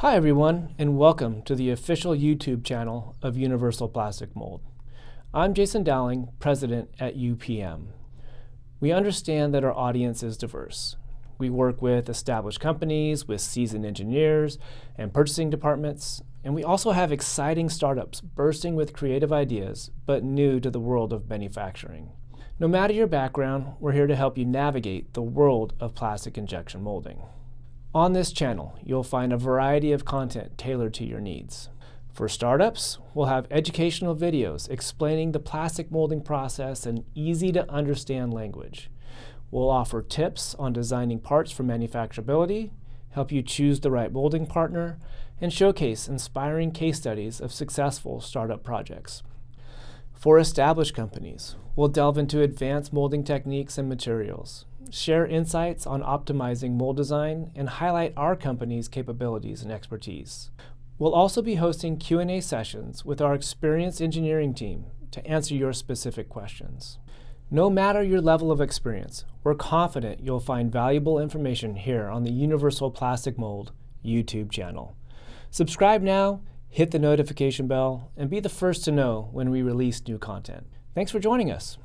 Hi everyone, and welcome to the official YouTube channel of Universal Plastic Mold. I'm Jason Dowling, President at UPM. We understand that our audience is diverse. We work with established companies, with seasoned engineers and purchasing departments, and we also have exciting startups bursting with creative ideas, but new to the world of manufacturing. No matter your background, we're here to help you navigate the world of plastic injection molding. On this channel, you'll find a variety of content tailored to your needs. For startups, we'll have educational videos explaining the plastic molding process in easy-to-understand language. We'll offer tips on designing parts for manufacturability, help you choose the right molding partner, and showcase inspiring case studies of successful startup projects. For established companies, we'll delve into advanced molding techniques and materials, share insights on optimizing mold design, and highlight our company's capabilities and expertise. We'll also be hosting Q&A sessions with our experienced engineering team to answer your specific questions. No matter your level of experience, we're confident you'll find valuable information here on the Universal Plastic Mold YouTube channel. Subscribe now, hit the notification bell, and be the first to know when we release new content. Thanks for joining us.